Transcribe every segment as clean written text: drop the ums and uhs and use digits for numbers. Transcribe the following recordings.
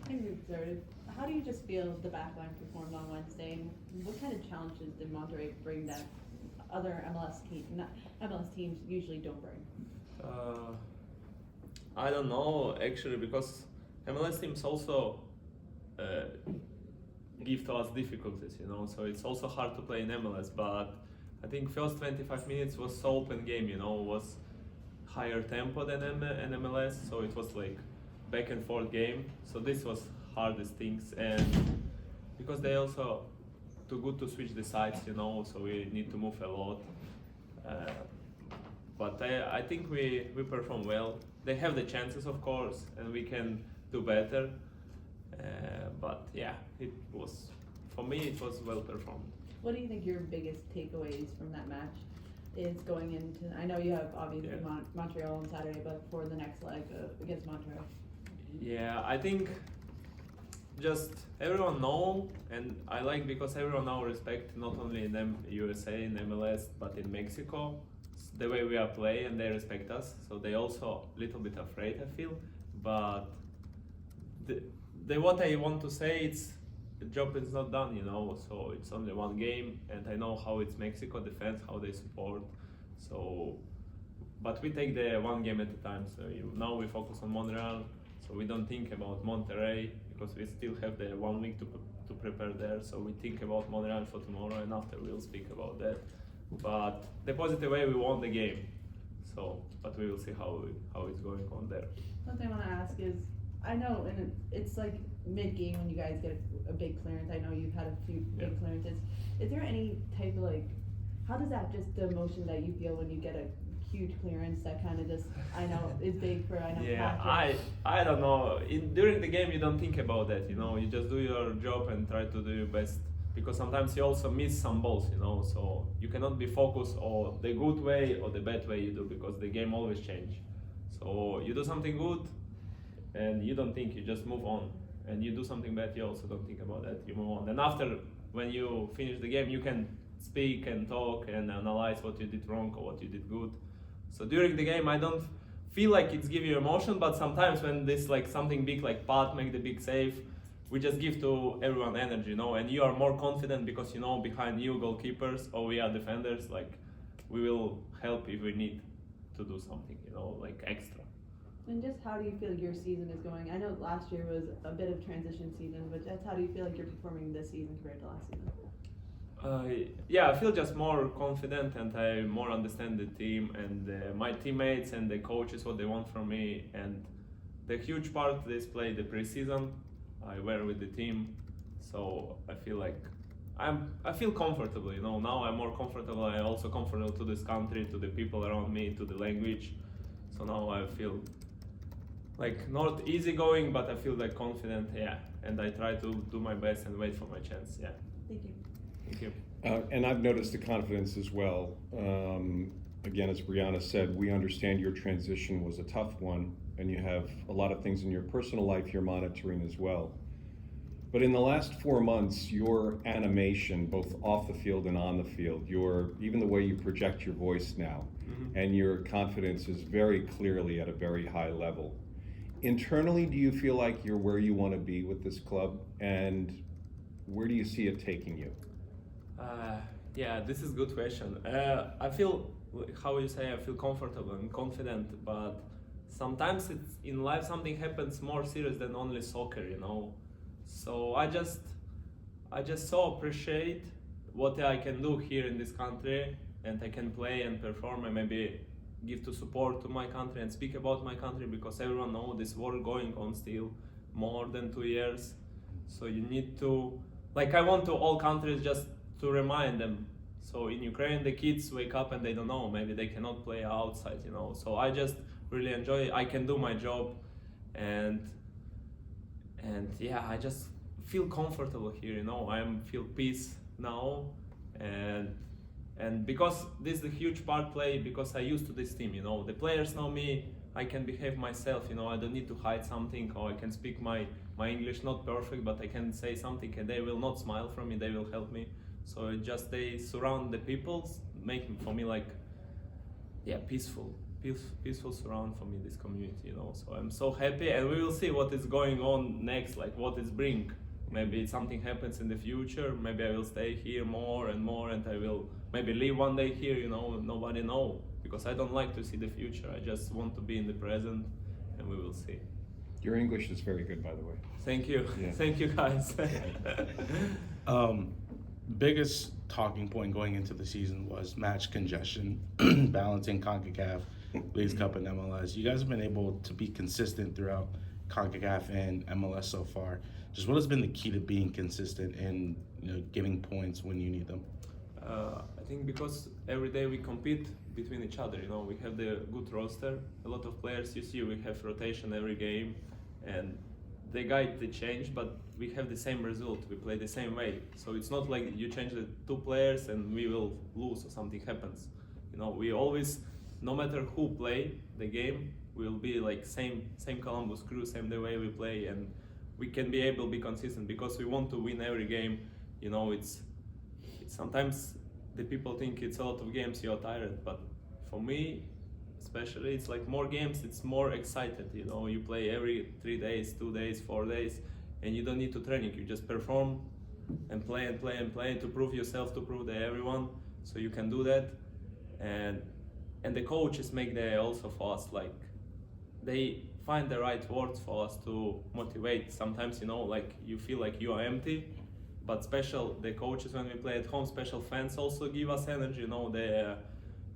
Maybe we started. How do you just feel the backline performed on Wednesday? And what kind of challenges did Monterey bring that other MLS teams usually don't bring? Uh, I don't know actually because MLS teams also uh, give to us difficulties, So it's also hard to play in MLS. But I think first 25 minutes was so open game, was higher tempo than an MLS, so it was like back and forth game. So this was hardest things, and because they also too good to switch the sides, so we need to move a lot. Uh, but I think we perform well. They have the chances, of course, and we can do better. But yeah, it was for me it was well performed. What do you think your biggest takeaways from that match is going into? I know you have obviously Yeah. Montreal on Saturday, but for the next leg against Montreal. Yeah, I think just everyone know, and I like because everyone now respect not only in USA in MLS but in Mexico the way we are play, and they respect us. So they also little bit afraid, I feel. But the what I want to say, it's the job is not done, So it's only one game, and I know how it's Mexico defense, how they support. So, but we take the one game at a time. So now we focus on Montreal. So we don't think about Monterrey because we still have the 1 week to prepare there. So we think about Montreal for tomorrow, and after we'll speak about that. But the positive way, we won the game. So, but we will see how it's going on there. One thing I want to ask is, I know, and it's like mid-game when you guys get a big clearance. I know you've had a few big clearances. Is there any type of how does that just the emotion that you feel when you get a huge clearance that kind of just, I know, is big for, Yeah, Patrick. I don't know. During the game, you don't think about that, You just do your job and try to do your best. Because sometimes you also miss some balls, So you cannot be focused on the good way or the bad way you do, because the game always change. So you do something good, and you don't think, you just move on. And you do something bad, you also don't think about that, you move on. And after, when you finish the game, you can speak and talk and analyze what you did wrong or what you did good. So during the game, I don't feel like it's give you emotion, but sometimes when this like something big like Pat make the big save, we just give to everyone energy, and you are more confident because behind you goalkeepers or we are defenders, like we will help if we need to do something, like extra. And just how do you feel your season is going? I know last year was a bit of transition season, but just how do you feel like you're performing this season compared to last season? Yeah, I feel just more confident, and I more understand the team and my teammates and the coaches, what they want from me. And the huge part is play the preseason. I were with the team, so I feel like I feel comfortable. Now I'm more comfortable. I also comfortable to this country, to the people around me, to the language. So now I feel like not easy going, but I feel like confident. Yeah, and I try to do my best and wait for my chance. Yeah. Thank you. Thank you. And I've noticed the confidence as well. Again, as Brianna said, we understand your transition was a tough one, and you have a lot of things in your personal life you're monitoring as well. But in the last 4 months, your animation, both off the field and on the field, even the way you project your voice now, and your confidence is very clearly at a very high level. Internally, do you feel like you're where you want to be with this club, and where do you see it taking you? Yeah, this is a good question. I feel, how you say, I feel comfortable and confident, but sometimes it's in life something happens more serious than only soccer, So I just so appreciate what I can do here in this country, and I can play and perform and maybe give to support to my country and speak about my country, because everyone knows this war going on still more than 2 years. So you need to, I want to all countries just to remind them. So in Ukraine, the kids wake up and they don't know, maybe they cannot play outside, So I just really enjoy, I can do my job, and yeah, I just feel comfortable here, I feel peace now, and because this is a huge part play, because I used to this team, the players know me, I can behave myself, I don't need to hide something, or I can speak my English not perfect, but I can say something and they will not smile from me, they will help me. So it just they surround the people, make for me peaceful peaceful surround for me, this community, you know. So I'm so happy, and we will see what is going on next, like what is bring. Maybe something happens in the future. Maybe I will stay here more and more, and I will maybe leave one day here. You know, nobody know, because I don't like to see the future. I just want to be in the present, and we will see. Your English is very good, by the way. Thank you, Yeah. Thank you, guys. Biggest talking point going into the season was match congestion, balancing CONCACAF, Leagues Cup, and MLS. You guys have been able to be consistent throughout CONCACAF and MLS so far. Just what has been the key to being consistent and getting points when you need them? I think because every day we compete between each other. You know, we have the good roster, a lot of players. You see, we have rotation every game, and the guide they change, but we have the same result. We play the same way. So it's not like you change the two players and we will lose or something happens. You know, we always, no matter who play the game, we will be like same Columbus Crew, same the way we play, and we can be able to be consistent because we want to win every game. You know, it's sometimes the people think it's a lot of games, you're tired, but for me, especially, it's like more games, it's more excited. You know, you play every 3 days, 2 days, 4 days, and you don't need to training. You just perform and play and play and play to prove yourself, to prove to everyone. So you can do that, and the coaches make the also for us, like they find the right words for us to motivate. Sometimes, you know, like you feel like you are empty, but special the coaches when we play at home, special fans also give us energy. You know, they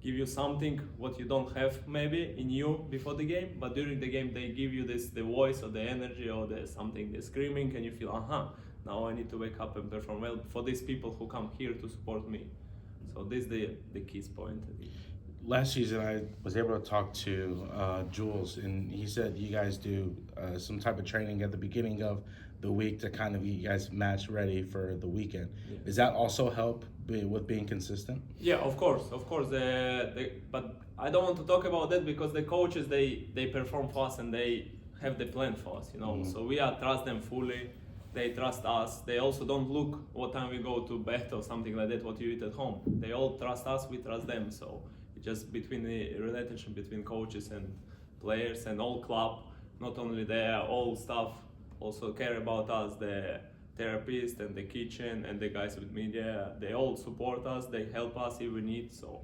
give you something what you don't have maybe in you before the game, but during the game they give you the voice or the energy or the something, the screaming, and you feel now I need to wake up and perform well for these people who come here to support me. So this is the key point. Last season, I was able to talk to Jules, and he said you guys do some type of training at the beginning of the week to kind of get you guys match ready for the weekend. Yeah. Does that also help with being consistent? Yeah, of course. But I don't want to talk about that because the coaches they perform for us and they have the plan for us, you know. Mm-hmm. So we trust them fully. They trust us. They also don't look what time we go to bed or something like that, what you eat at home. They all trust us, we trust them. So it's just between the relationship between coaches and players and all club, not only there, all staff also care about us, the therapist and the kitchen and the guys with media. They all support us, they help us if we need. So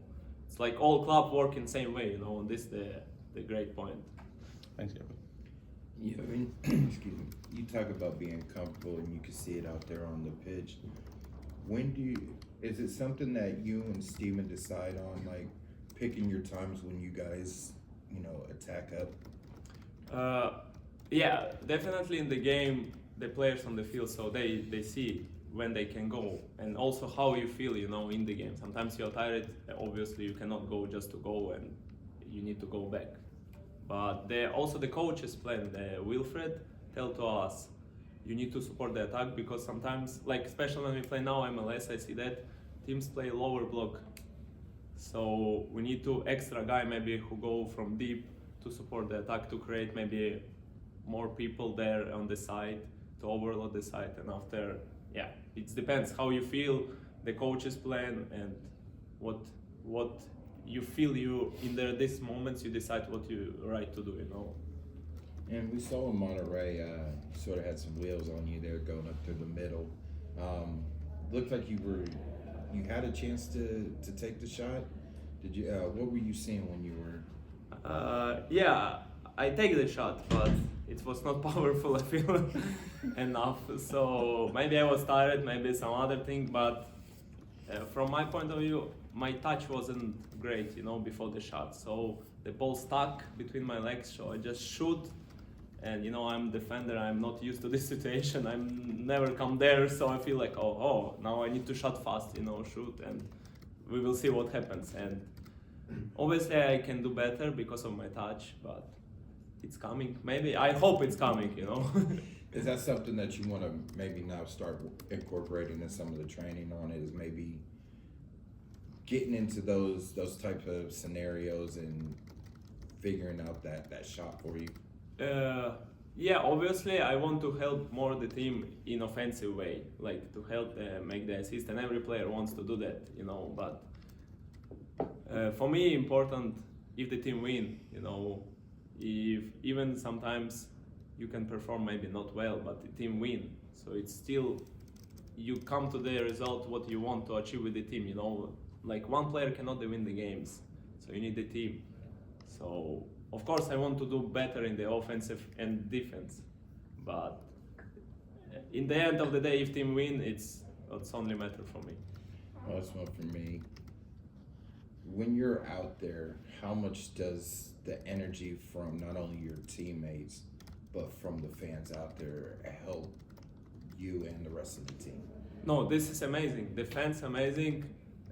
it's like all club work in same way, you know, and this is the great point. Thanks, Yevhen. Yeah, I mean, excuse me. You talk about being comfortable, and you can see it out there on the pitch. Is it something that you and Steven decide on, like picking your times when you guys, attack up? Yeah, definitely in the game, the players on the field, so they see when they can go, and also how you feel, you know, in the game. Sometimes you're tired, obviously you cannot go just to go, and you need to go back. But also the coaches plan, Wilfred tell to us, you need to support the attack, because sometimes, like especially when we play now MLS, I see that teams play lower block. So we need to extra guy maybe who go from deep to support the attack, to create maybe more people there on the side, to overload the side. And after, it depends how you feel, the coaches plan, and what you feel in these moments, you decide what you right to do, you know. And we saw in Monterey, sort of had some wheels on you there going up through the middle. Looked like you had a chance to take the shot. Did you? What were you seeing when you were? I take the shot, but it was not powerful, I feel, enough. So maybe I was tired, maybe some other thing, but from my point of view, my touch wasn't great, you know, before the shot. So the ball stuck between my legs, so I just shoot. And you know, I'm defender, I'm not used to this situation, I'm never come there, so I feel like, oh, now I need to shot fast, you know, shoot, and we will see what happens. And obviously I can do better because of my touch, but it's coming. Maybe, I hope it's coming, you know. Is that something that you want to maybe now start incorporating in some of the training on it, is maybe getting into those types of scenarios and figuring out that shot for you? Obviously I want to help more the team in offensive way, like to help make the assist, and every player wants to do that, you know. But for me, important if the team win, you know, if even sometimes you can perform maybe not well, but the team win. So it's still, you come to the result what you want to achieve with the team, you know. Like one player cannot win the games, so you need the team. So of course I want to do better in the offensive and defense, but in the end of the day, if team win, it's only matter for me. Last one for me. When you're out there, how much does the energy from not only your teammates, but from the fans out there help you and the rest of the team? No, this is amazing. The fans amazing,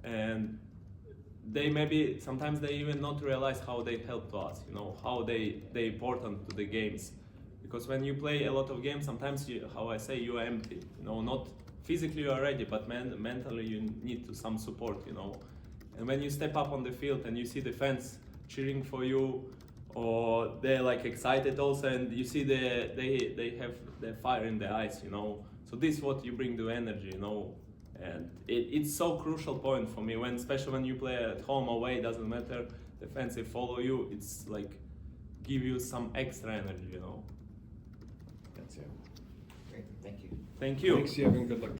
and they maybe sometimes they even not realize how they help to us. You know how they important to the games, because when you play a lot of games, sometimes you, how I say, you are empty. You know, not physically you are ready, but mentally you need to some support. You know, and when you step up on the field and you see the fans cheering for you, or they're like excited also, and you see they have the fire in their eyes. You know, so this is what you bring the energy. You know. And it's so crucial point for me, when especially when you play at home, away, doesn't matter, the fans they follow you, it's like give you some extra energy, you know. That's it. Great, thank you. Thank you. Thanks, Yevhen. Good luck.